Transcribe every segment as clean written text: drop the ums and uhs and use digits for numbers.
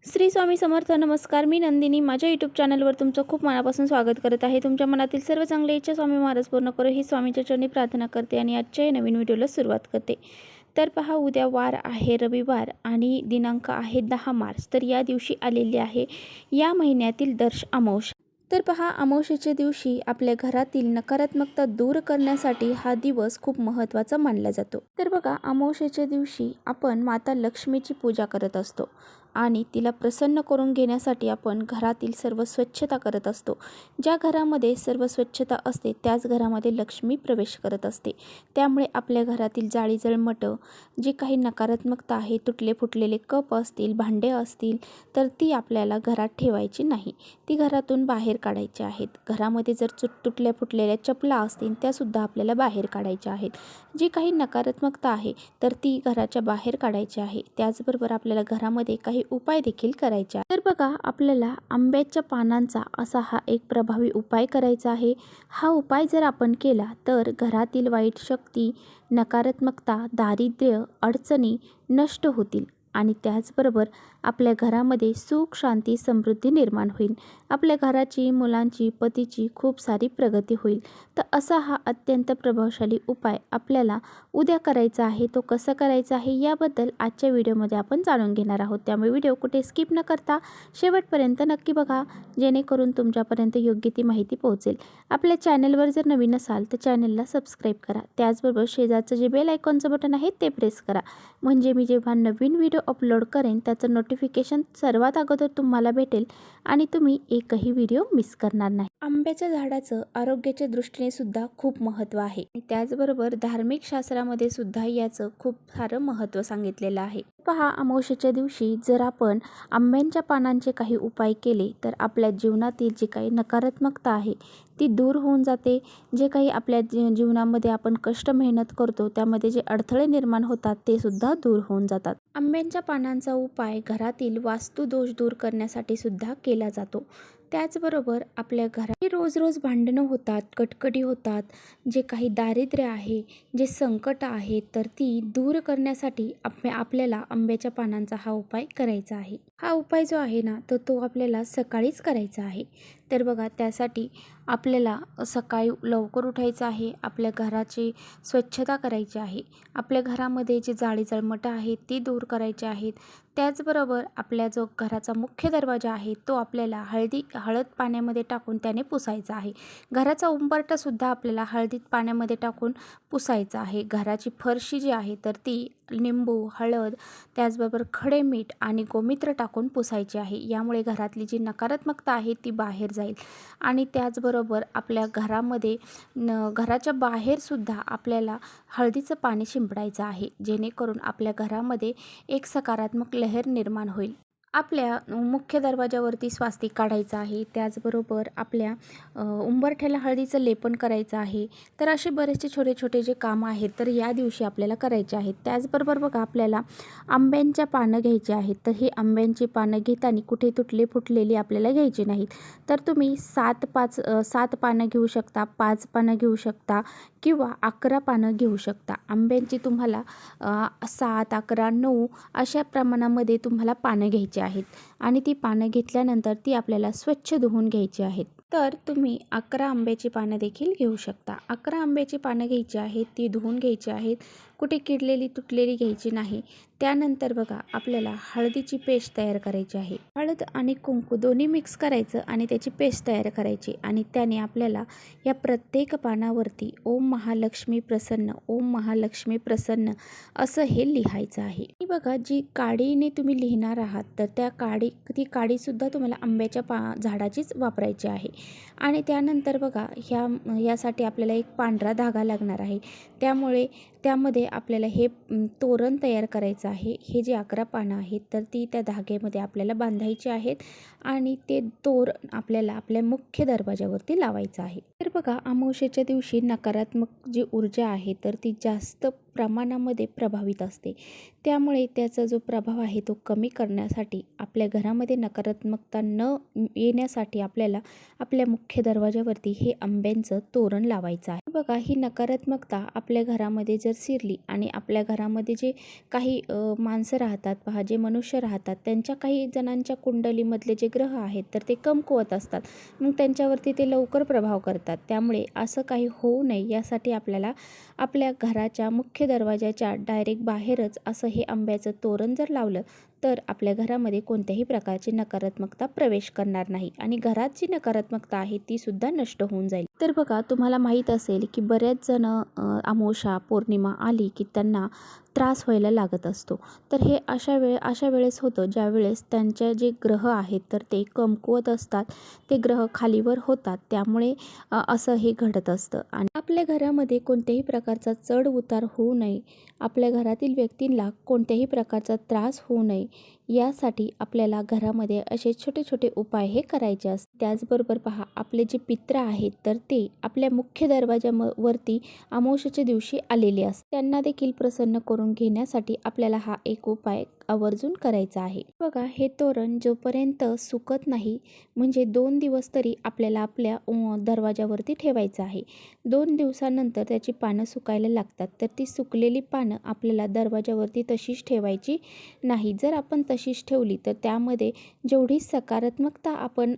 श्री स्वामी समर्थ. नमस्कार, मी नंदिनी. माझ्या यूट्यूब चॅनलवर तुमचं खूप मनापासून स्वागत करत आहे. तुमच्या मनातील सर्व चांगल्या इच्छा स्वामी महाराज पूर्ण करो ही स्वामीच्या चरणी प्रार्थना करते आणि आजच्या या नवीन व्हिडिओला सुरुवात करते. तर पहा, उद्या वार आहे रविवार आणि दिनांक आहे 10 मार्च. तर या दिवशी आलेली आहे या महिन्यातील दर्श अमावस्या. तर पहा, अमावस्येच्या दिवशी आपल्या घरातील नकारात्मकता दूर करण्यासाठी हा दिवस खूप महत्त्वाचा मानला जातो. तर बघा, अमावस्येच्या दिवशी आपण माता लक्ष्मीची पूजा करत असतो आणि तिला प्रसन्न करून घेण्यासाठी आपण घरातील सर्व स्वच्छता करत असतो. ज्या घरामध्ये सर्व स्वच्छता असते त्याच घरामध्ये लक्ष्मी प्रवेश करत असते. त्यामुळे आपल्या घरातील जाळी जळमटं, जी काही नकारात्मकता आहे, तुटले फुटलेले कप असतील, भांडे असतील, तर ती आपल्याला घरात ठेवायची नाही. ती घरातून बाहेर काढायची आहेत. घरामध्ये जर तुटल्या फुटलेल्या चपला असतील त्यासुद्धा आपल्याला बाहेर काढायच्या आहेत. जी काही नकारात्मकता आहे तर ती घराच्या बाहेर काढायची आहे. त्याचबरोबर आपल्याला घरामध्ये काही उपाय देखील करायचे आहे. तर बघा, आपल्याला आंब्याच्या पानांचा असा हा एक प्रभावी उपाय करायचा आहे. हा उपाय जर आपण केला तर घरातील वाईट शक्ती, नकारात्मकता, दारिद्र्य, अडचणी नष्ट होतील आणि त्याचबरोबर आपल्या घरामध्ये सुख, शांती, समृद्धी निर्माण होईल. आपल्या घराची, मुलांची, पतीची खूप सारी प्रगती होईल. तर असा हा अत्यंत प्रभावशाली उपाय आपल्याला उद्या करायचा आहे. तो कसा करायचा आहे याबद्दल आजच्या व्हिडिओमध्ये आपण जाणून घेणार आहोत. त्यामुळे व्हिडिओ कुठे स्किप न करता शेवटपर्यंत नक्की बघा, जेणेकरून तुमच्यापर्यंत योग्य ती माहिती पोहोचेल. आपल्या चॅनलवर जर नवीन असाल तर चॅनलला सबस्क्राईब करा. त्याचबरोबर शेजारचं जे बेल आयकॉनचं बटन आहे ते प्रेस करा, म्हणजे मी जेव्हा नवीन व्हिडिओ अपलोड करेन त्याचं नोटिफिकेशन सर्वात अगोदर तुम्हाला भेटेल आणि तुम्ही एकही व्हिडिओ मिस करणार नाही. आंब्याच्या झाडाचं आरोग्याच्या दृष्टीने सुद्धा खूप महत्त्व आहे. त्याचबरोबर धार्मिक शास्त्रामध्ये सुद्धा याचं खूप सारं महत्त्व सांगितलेलं आहे. पहा, अमावस्येच्या दिवशी जर आपण आंब्यांच्या पानांचे काही उपाय केले तर आपल्या जीवनातील जी काही नकारात्मकता आहे ती दूर होऊन जाते. जे काही आपल्या जीवनामध्ये आपण कष्ट मेहनत करतो त्यामध्ये जे अडथळे निर्माण होतात ते सुद्धा दूर होऊन जातात. आंब्यांच्या पानांचा उपाय घरातील वास्तुदोष दूर करण्यासाठी सुद्धा केला जातो. त्याचबरोबर आपल्या घरात रोज रोज भांडणं होतात, कटकटी होतात, जे काही दारिद्र्य आहे, जे संकट आहे, तर ती दूर करण्यासाठी आपल्याला आंब्याच्या पानांचा हा उपाय करायचा आहे. हा उपाय जो आहे ना तर तो आपल्याला सकाळीच करायचा आहे. तर बघा, त्यासाठी आपल्याला सकाळी लवकर उठायचं आहे. आपल्या घराची स्वच्छता करायची आहे. आपल्या घरामध्ये जे जाळी जळमटं आहेत ती दूर करायची आहेत. त्याचबरोबर आपल्या जो घराचा मुख्य दरवाजा आहे तो आपल्याला हळद पाण्यामध्ये टाकून त्याने पुसायचा आहे. घराचा उंबरठासुद्धा आपल्याला हळदीत पाण्यामध्ये टाकून पुसायचा आहे. घराची फरशी जी आहे तर ती लिंबू, हळद, त्याचबरोबर खडे मीठ आणि गोमित्र टाकून पुसायची आहे. यामुळे घरातली जी नकारात्मकता आहे ती बाहेर जाईल आणि त्याचबरोबर आपल्या घरामध्ये घराच्या बाहेरसुद्धा आपल्याला हळदीचं पाणी शिंपडायचं आहे, जेणेकरून आपल्या घरामध्ये एक सकारात्मक लहर निर्माण होईल. आपल्या मुख्य दरवाजावरती स्वास्तिक काढायचं आहे. त्याचबरोबर आपल्या उंबरठ्याला हळदीचं लेपन करायचं आहे. तर असे बरेचसे छोटे छोटे जे कामं आहेत तर या दिवशी आपल्याला करायचे आहेत. त्याचबरोबर बघा, आपल्याला आंब्यांच्या पानं घ्यायची आहेत. तर ही आंब्यांची पानं घेताना कुठे तुटले फुटलेली आपल्याला घ्यायची नाहीत. तर तुम्ही 7 पानं घेऊ शकता, 5 पानं घेऊ शकता किंवा 11 पानं घेऊ शकता. आंब्यांची तुम्हाला 7, 11, 9 अशा प्रमाणामध्ये तुम्हाला पानं घ्यायची आहेत आणि ती पानं घेतल्यानंतर ती आपल्याला स्वच्छ धुवून घ्यायची आहेत. तर तुम्ही 11 आंब्याची पानं देखील घेऊ शकता. 11 आंब्याची पानं घ्यायची आहेत, ती धुवून घ्यायची आहेत. कुठे किडलेली तुटलेली घ्यायची नाही. त्यानंतर बघा, आपल्याला हळदीची पेस्ट तयार करायची आहे. हळद आणि कुंकू दोन्ही मिक्स करायचं आणि त्याची पेस्ट तयार करायची आणि त्याने आपल्याला या प्रत्येक पानावरती ओम महालक्ष्मी प्रसन्न, ओम महालक्ष्मी प्रसन्न असं हे लिहायचं आहे. आणि बघा, जी काडीने तुम्ही लिहिणार आहात तर ती काडीसुद्धा तुम्हाला आंब्याच्या झाडाचीच वापरायची आहे. आणि त्यानंतर बघा, यासाठी आपल्याला एक पांढरा धागा लागणार आहे. त्यामध्ये आपल्याला हे तोरण तयार करायचं आहे. हे जे 11 पानं आहेत तर ती त्या धाग्यामध्ये आपल्याला बांधायची आहेत आणि ते तोरण आपल्याला आपल्या मुख्य दरवाजावरती लावायचं आहे. तर बघा, अमावस्येच्या दिवशी नकारात्मक जी ऊर्जा आहे तर ती जास्त प्रमाणामध्ये प्रभावित असते. त्यामुळे त्याचा जो प्रभाव आहे तो कमी करण्यासाठी आपल्या घरामध्ये नकारात्मकता न येण्यासाठी आपल्याला आपल्या मुख्य दरवाजावरती हे आंब्यांचं तोरण लावायचं आहे. बघा, ही नकारात्मकता आपल्या घरामध्ये जर शिरली आणि आपल्या घरामध्ये जे काही माणसं राहतात पहा, जे मनुष्य राहतात, त्यांच्या काही जणांच्या कुंडलीमधले जे ग्रह आहेत तर ते कमकुवत असतात. मग त्यांच्यावरती ते लवकर प्रभाव करतात. त्यामुळे असं काही होऊ नये यासाठी आपल्याला आपल्या घराच्या मुख्य दरवाजाच्या डायरेक्ट बाहेरच असं हे आंब्याचं तोरण जर लावलं तर आपल्या घरामध्ये कोणत्याही प्रकारची नकारात्मकता प्रवेश करणार नाही आणि घरात जी नकारात्मकता आहे ती सुद्धा नष्ट होऊन जाईल. तर बघा, तुम्हाला माहीत असेल की बऱ्याच जण अमावस्या पौर्णिमा आली की त्यांना त्रास व्हायला लागत असतो. तर हे अशा वेळेस होतं ज्यावेळेस त्यांचे जे ग्रह आहेत तर ते कमकुवत असतात, ते ग्रह खालीवर होतात. त्यामुळे असं हे घडत असतं. आणि आपल्या घरामध्ये कोणत्याही प्रकारचा चढ उतार होऊ नये, आपल्या घरातील व्यक्तींना कोणत्याही प्रकारचा त्रास होऊ नये यासाठी आपल्याला घरामध्ये असे छोटे छोटे उपाय हे करायचे असतात. त्याचबरोबर पहा, आपले जे पित्र आहेत तर ते आपल्या मुख्य दरवाजावरती अमावस्येच्या दिवशी आलेले असतात. त्यांना देखील प्रसन्न करून घेण्यासाठी आपल्याला हा एक उपाय आवर्जून करायचा आहे. बघा, हे तोरण जोपर्यंत सुकत नाही म्हणजे 2 दिवस तरी आपल्याला आपल्या दरवाजावरती ठेवायचं आहे. 2 दिवसानंतर त्याची पानं सुकायला लागतात. तर ती सुकलेली पानं आपल्याला दरवाजावरती तशीच ठेवायची नाही. जर आपण तशीच ठेवली तर त्यामध्ये जेवढी सकारात्मकता आपण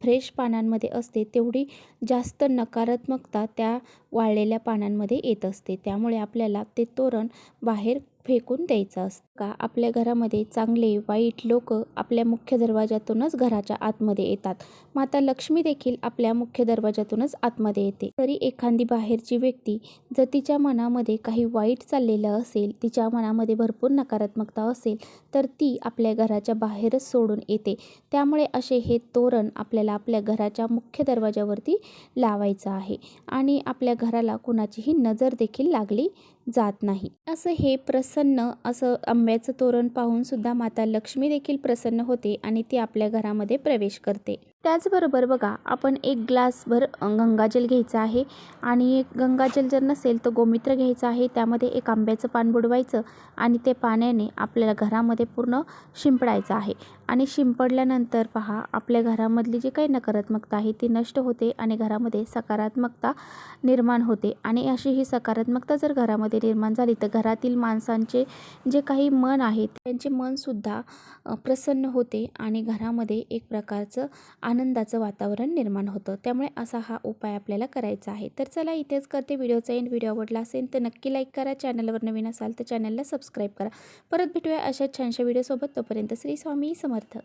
फ्रेश पानांमध्ये असते तेवढी जास्त नकारात्मकता त्या वाळलेल्या पानांमध्ये येत असते. त्यामुळे आपल्याला ते तोरण बाहेर फेकून द्यायचं असतं. का आपल्या घरामध्ये चांगले वाईट लोक आपल्या मुख्य दरवाजातूनच घराच्या आतमध्ये येतात. माता लक्ष्मी देखील आपल्या मुख्य दरवाजातूनच आतमध्ये येते. तरी एखादी बाहेरची व्यक्ती जर तिच्या मनामध्ये काही वाईट चाललेलं असेल, तिच्या मनामध्ये भरपूर नकारात्मकता असेल तर ती आपल्या घराच्या बाहेरच सोडून येते. त्यामुळे असे हे तोरण आपल्याला आपल्या घराच्या मुख्य दरवाजावरती लावायचं आहे आणि आपल्या घराला कुणाचीही नजर देखील लागली जात नाही. असं हे प्रसन्न असं आंब्याचं तोरण पाहून सुद्धा माता लक्ष्मी देखील प्रसन्न होते आणि ती आपल्या घरामध्ये प्रवेश करते. त्याचबरोबर बघा, आपण एक ग्लासभर गंगाजल घ्यायचं आहे आणि गंगाजल जर नसेल तर गोमित्र घ्यायचं आहे. त्यामध्ये एक आंब्याचं पान बुडवायचं आणि ते पाण्याने आपल्याला घरामध्ये पूर्ण शिंपडायचं आहे आणि शिंपडल्यानंतर पहा, आपल्या घरामधली जी काही नकारात्मकता आहे ती नष्ट होते आणि घरामध्ये सकारात्मकता निर्माण होते. आणि अशी ही सकारात्मकता जर घरामध्ये निर्माण झाली तर घरातील माणसांचे जे काही मन आहे त्यांचे मनसुद्धा प्रसन्न होते आणि घरामध्ये एक प्रकारचं आनंदाचं वातावरण निर्माण होतं. त्यामुळे असा हा उपाय आपल्याला करायचा आहे. तर चला, इथेच करते व्हिडिओचा एंड. व्हिडिओ आवडला असेल तर नक्की लाईक करा. चॅनलवर नवीन असाल तर चॅनलला सबस्क्राईब करा. परत भेटूया अशा छानशा व्हिडिओसोबत. तोपर्यंत श्री स्वामी समर्थ.